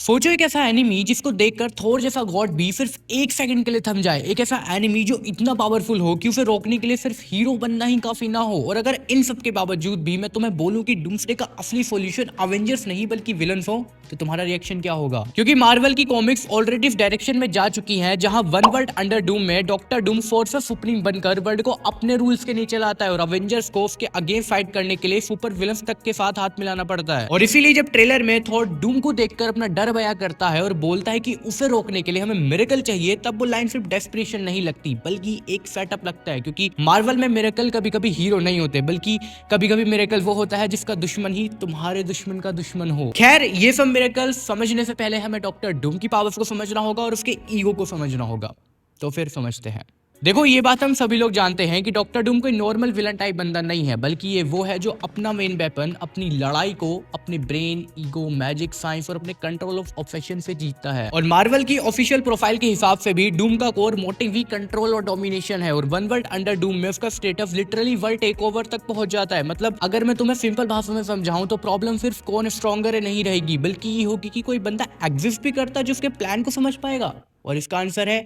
सोचो एक ऐसा एनिमी जिसको देखकर थोर जैसा गॉड भी सिर्फ एक सेकंड के लिए थम जाए। एक ऐसा एनिमी जो इतना पावरफुल हो कि उसे रोकने के लिए सिर्फ हीरो बनना ही काफी ना हो। और अगर इन सब के बावजूद भी मैं तुम्हें बोलूं कि डूम्सडे का असली सॉल्यूशन अवेंजर्स नहीं बल्कि विलन्स हो, तो तुम्हारा रिएक्शन क्या होगा? क्योंकि मार्वल की कॉमिक्स ऑलरेडी इस डायरेक्शन में जा चुकी हैं, जहां वन वर्ल्ड अंडर डूम में डॉक्टर डूम सोर्सर सुप्रीम बनकर वर्ल्ड को अपने रूल्स के नीचे लाता है और अवेंजर्स को उसके अगेंस्ट फाइट करने के लिए सुपर विलन्स तक के साथ हाथ मिलाना पड़ता है। और इसीलिए जब ट्रेलर में थॉर डूम को देखकर अपना डर बयां करता है और बोलता है कि उसे रोकने के लिए हमें मिरेकल चाहिए, तब वो लाइन सिर्फ डेस्परेशन नहीं लगती बल्कि एक सेटअप लगता है। क्योंकि मार्वल में मिरेकल कभी कभी हीरो नहीं होते, बल्कि कभी कभी मिरेकल वो होता है जिसका दुश्मन ही तुम्हारे दुश्मन का दुश्मन हो। खैर, ये सब मिरेकल समझने से पहले हमें डॉक्टर डूम की पावर्स को समझना होगा और उसके ईगो को समझना होगा। तो फिर समझते हैं। देखो, ये बात हम सभी लोग जानते हैं कि डॉक्टर डूम कोई नॉर्मल विलन टाइप बंदा नहीं है, बल्कि ये वो है जो अपना मेन वेपन, अपनी लड़ाई को अपने ब्रेन, ईगो, मैजिक, साइंस और अपने कंट्रोल ऑफ ऑब्सेशन से जीतता है। और मार्वल की ऑफिशियल प्रोफाइल के हिसाब से भी डूम का कोर मोटिव ही कंट्रोल और डोमिनेशन है। और वन वर्ल्ड अंडर डूम में उसका status literally world takeover तक पहुंच जाता है। मतलब अगर मैं तुम्हें सिंपल भाषा में समझाऊं तो प्रॉब्लम सिर्फ कौन स्ट्रॉन्गर है नहीं रहेगी, बल्कि ये होगी कि कोई बंदा एग्जिस्ट भी करता है जो उसके प्लान को समझ पाएगा। और इसका आंसर है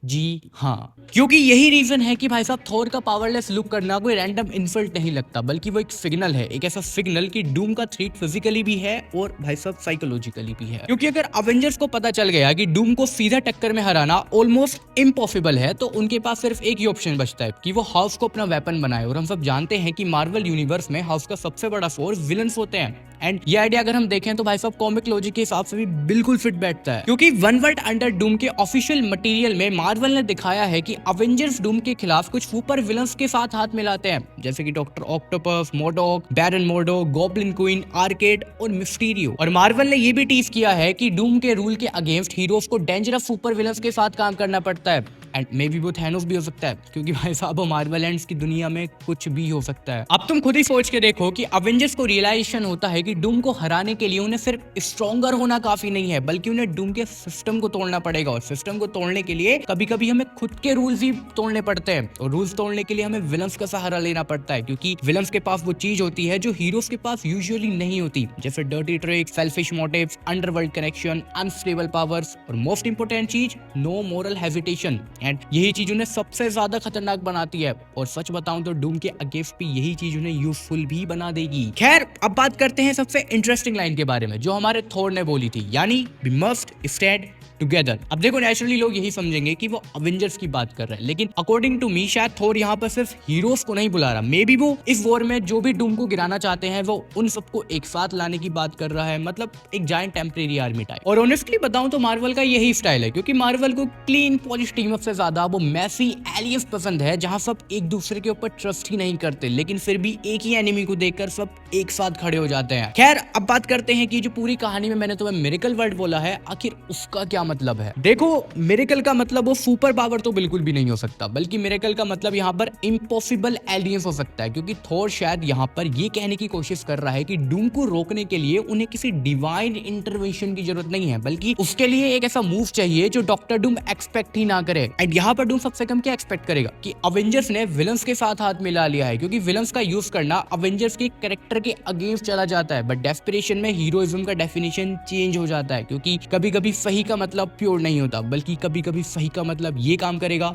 जी हाँ। क्योंकि यही रीजन है कि भाई साहब थोर का पावरलेस लुक करना कोई रैंडम इंसल्ट नहीं लगता, बल्कि वो एक सिग्नल है, एक ऐसा सिग्नल कि डूम का थ्रेट फिजिकली भी है और भाई साहब साइकोलॉजिकली भी है। क्योंकि अगर अवेंजर्स को पता चल गया कि डूम को सीधा टक्कर में हराना ऑलमोस्ट इम्पॉसिबल है, तो उनके पास सिर्फ एक ही ऑप्शन बचता है कि वो हाउस को अपना वेपन बनाए। और हम सब जानते हैं कि मार्वल यूनिवर्स में हाउस का सबसे बड़ा फोर्स विलन्स होते हैं। एंड ये आइडिया अगर हम देखें तो भाई साहब कॉमिक लॉजिक के हिसाब से भी बिल्कुल फिट बैठता है। क्योंकि वन वर्ल्ड अंडर डूम के ऑफिशियल मटेरियल में मार्वल ने दिखाया है कि अवेंजर्स डूम के खिलाफ कुछ सुपर विलन्स के साथ हाथ मिलाते हैं, जैसे कि डॉक्टर ऑक्टोपस, मोडोक, बैरन मोर्डो, गॉब्लिन क्वीन, आर्केड और मिस्टीरियो। और मार्वल ने ये भी टीज किया है कि डूम के रूल के अगेंस्ट हीरोज को डेंजरस सुपर विलन्स के साथ काम करना पड़ता है। एंड मे बी वो थैनोस भी हो सकता है, क्योंकि भाई साहब मार्वल एंड्स की दुनिया में कुछ भी हो सकता है। अब तुम खुद ही सोच के देखो कि अवेंजर्स को रियलाइजेशन होता है कि डूम को हराने के लिए उन्हें सिर्फ स्ट्रॉन्गर होना काफी नहीं है, बल्कि उन्हें डूम के सिस्टम को तोड़ना पड़ेगा। और सिस्टम को तोड़ने के लिए कभी कभी हमें खुद के रूल्स ही तोड़ने पड़ते हैं। और रूल्स तोड़ने के लिए हमें विलन्स का सहारा लेना पड़ता है, क्योंकि विलन्स के पास वो चीज होती है जो हीरोज के पास यूजुअली नहीं होती, जैसे dirty tricks, selfish motives, underworld connection, unstable powers और मोस्ट इंपोर्टेंट चीज, नो मोरल हेजिटेशन। एंड यही चीज उन्हें सबसे ज्यादा खतरनाक बनाती है। और सच बताऊं तो डूम के अगेंस्ट भी यही चीज उन्हें यूजफुल भी बना देगी। खैर, अब बात करते हैं सबसे इंटरेस्टिंग लाइन के बारे में जो हमारे थोर ने बोली थी, यानी वी मस्ट स्टैंड टुगेदर। अब देखो, नेचुरली लोग यही समझेंगे कि वो अवेंजर्स की बात कर रहे हैं, लेकिन अकॉर्डिंग टू मी शायद थोर यहाँ पर सिर्फ हीरोज को नहीं बुला रहा। मे बी वो इस वॉर में जो भी डूम को गिराना चाहते हैं वो उन सबको एक साथ लाने की बात कर रहा है, मतलब एक जायंट टेम्परेरी आर्मी टाइप। और ऑनेस्टली बताऊं तो मार्वल का यही स्टाइल है, क्योंकि मार्वल को क्लीन पॉलिश टीम अप से ज्यादा वो मैसी एलियंस पसंद है, जहां सब एक दूसरे के ऊपर ट्रस्ट ही नहीं करते, लेकिन फिर भी एक ही एनिमी को देखकर सब एक साथ खड़े हो जाते हैं। खैर, अब बात करते हैं कि जो पूरी कहानी में मैंने तुम्हें मिरेकल वर्ड बोला है, आखिर उसका क्या मतलब है। देखो, मिरेकल का मतलब वो सुपर पावर तो बिल्कुल भी नहीं हो सकता, बल्कि मिरेकल का मतलब यहाँ पर इम्पॉसिबल एलियंस हो सकता है। क्योंकि थोर शायद यहाँ पर ये कहने की कोशिश कर रहा है कि डूम को रोकने के लिए उन्हें किसी डिवाइन इंटरवेंशन की जरूरत नहीं है, बल्कि उसके लिए एक ऐसा मूव चाहिए जो डॉक्टर डूम एक्सपेक्ट ही ना करे। एंड यहाँ पर डूम सबसे कम क्या एक्सपेक्ट करेगा कि अवेंजर्स ने विलन्स के साथ हाथ मिला लिया है, क्योंकि विलन्स का यूज करना अवेंजर्स के कैरेक्टर के अगेंस्ट चला जाता है। बट डेस्परेशन में हीरोइज्म का डेफिनेशन चेंज हो जाता है, क्योंकि कभी कभी सही का मतलब प्योर नहीं होता, बल्कि कभी कभी सही का मतलब ये काम करेगा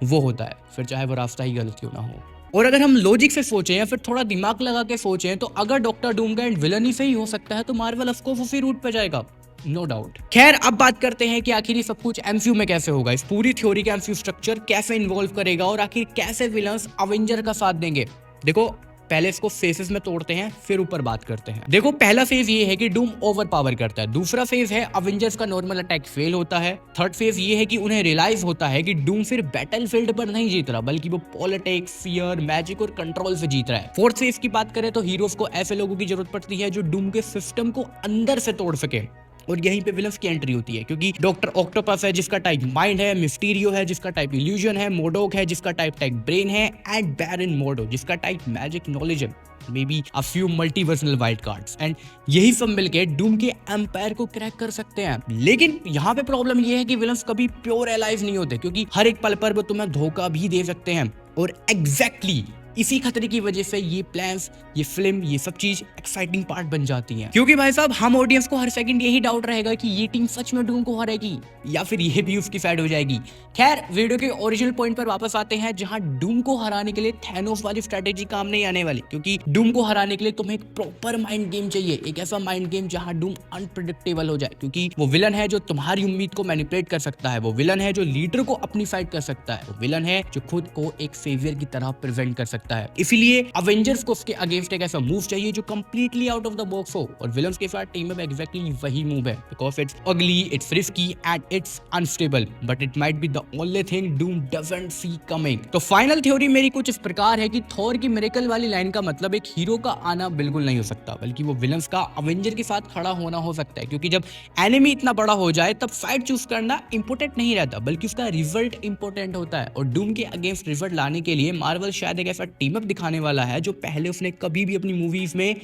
वो होता है, फिर चाहे वो रास्ता ही गलत क्यों ना हो। और अगर हम लॉजिक से सोचें या फिर थोड़ा दिमाग लगा के सोचें, तो अगर डॉक्टर डूम का एंड विलन ही सही हो सकता है, तो मार्वल ऑफ कोर्स उसी रूट पे जाएगा, नो डाउट। खैर, अब बात करते हैं कि आखिर ये सब कुछ एमसीयू में कैसे होगा, इस पूरी थ्योरी का एमसीयू स्ट्रक्चर कैसे इन्वॉल्व करेगा और आखिर कैसे विलन्स अवेंजर का साथ देंगे। देखो, पहले इसको फेसेस में तोड़ते हैं, फिर ऊपर बात करते हैं। देखो, पहला फेज ये है कि डूम ओवर पावर करता है। दूसरा फेज है अवेंजर्स का नॉर्मल अटैक फेल होता है। थर्ड फेज ये है कि उन्हें रियलाइज होता है कि डूम सिर्फ बैटलफील्ड पर नहीं जीत रहा, बल्कि वो पॉलिटिक्स, फियर, मैजिक और कंट्रोल से जीत रहा है। फोर्थ फेज की बात करें तो हीरोज को ऐसे लोगों की जरूरत पड़ती है जो डूम के सिस्टम को अंदर से तोड़ सके। और यहीं पे विलन्स की एंट्री होती है, क्योंकि डॉक्टर ऑक्टोपस है जिसका टाइप माइंड है, मिस्टीरियो है जिसका टाइप इल्यूजन है, मोडोक है जिसका टाइप ब्रेन है, एंड बैरन मोर्डो जिसका टाइप मैजिक नॉलेज है, maybe a few multiversal wild cards. And यही सब मिलके डूम के एम्पायर को क्रैक कर सकते हैं। लेकिन यहाँ पे प्रॉब्लम ये है कि विलन्स कभी प्योर एलाइज नहीं होते, क्योंकि हर एक पल पर वो तुम्हें धोखा भी दे सकते हैं। और एग्जैक्टली इसी खतरे की वजह से ये प्लान्स, ये फिल्म, ये सब चीज एक्साइटिंग पार्ट बन जाती है, क्योंकि भाई साहब हम ऑडियंस को हर सेकंड यही डाउट रहेगा कि ये टीम सच में डूम को हराएगी या फिर ये भी उसकी साइड हो जाएगी। खैर, वीडियो के ओरिजिनल पॉइंट पर वापस आते हैं, जहां डूम को हराने के लिए थैनोस वाली स्ट्रेटेजी काम नहीं आने वाली, क्योंकि डूम को हराने के लिए तुम्हें एक प्रॉपर माइंड गेम चाहिए, एक ऐसा माइंड गेम जहां डूम अनप्रेडिक्टेबल हो जाए, क्योंकि वो विलन है जो तुम्हारी उम्मीद को मैनिपुलेट कर सकता है, वो विलन है जो लीडर को अपनी साइड कर सकता है, वो विलन है जो खुद को एक सेवियर की तरह प्रेजेंट कर सकता है। इसीलिए अवेंजर्स को उसके अगेंस्ट एक ऐसा मूव चाहिए जो completely out of the box हो, और विलन्स के साथ टीम अप एग्जैक्टली वही मूव है, बिकॉज इट्स अगली, it's risky and it's unstable, but it might be the only thing Doom doesn't see coming. तो फाइनल थ्योरी मेरी कुछ इस प्रकार है कि थॉर की मिरेकल वाली लाइन का मतलब एक हीरो का आना बिल्कुल नहीं हो सकता, बल्कि वो विलन्स का अवेंजर के साथ खड़ा होना हो सकता है, क्योंकि जब एनिमी इतना बड़ा हो जाए तब साइड चूज करना इंपॉर्टेंट नहीं रहता, बल्कि उसका रिजल्ट इंपॉर्टेंट होता है। और डूम के अगेंस्ट रिजल्ट लाने के लिए मार्वल शायद एक ऐसा टीम अप दिखाने वाला है जो पहले उसने कभी भी अपनी मूवीज में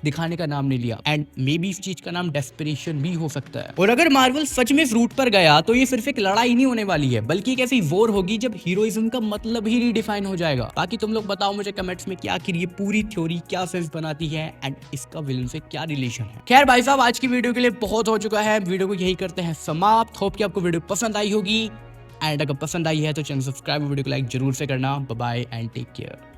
दिखाने का नाम नहीं लिया, एंड मे बी इस चीज का नाम डेस्परेशन भी हो सकता है। और अगर मार्वल सच में इस रूट पर गया तो ये सिर्फ एक लड़ाई नहीं होने वाली है, बल्कि एक ऐसी वॉर होगी जब हीरोइज्म का मतलब ही रीडिफाइन हो जाएगा। बाकी तुम लोग बताओ मुझे कमेंट्स में कि आखिर ये पूरी थ्योरी क्या सेंस बनाती है एंड इसका विलन से क्या रिलेशन है। खैर भाई साहब, आज की वीडियो के लिए बहुत हो चुका है, वीडियो को यही करते हैं समाप्त। होप कि आपको वीडियो पसंद आई होगी, एंड अगर पसंद आई है तो चैनल सब्सक्राइब, वीडियो को लाइक जरूर से करना। Bye bye and take care.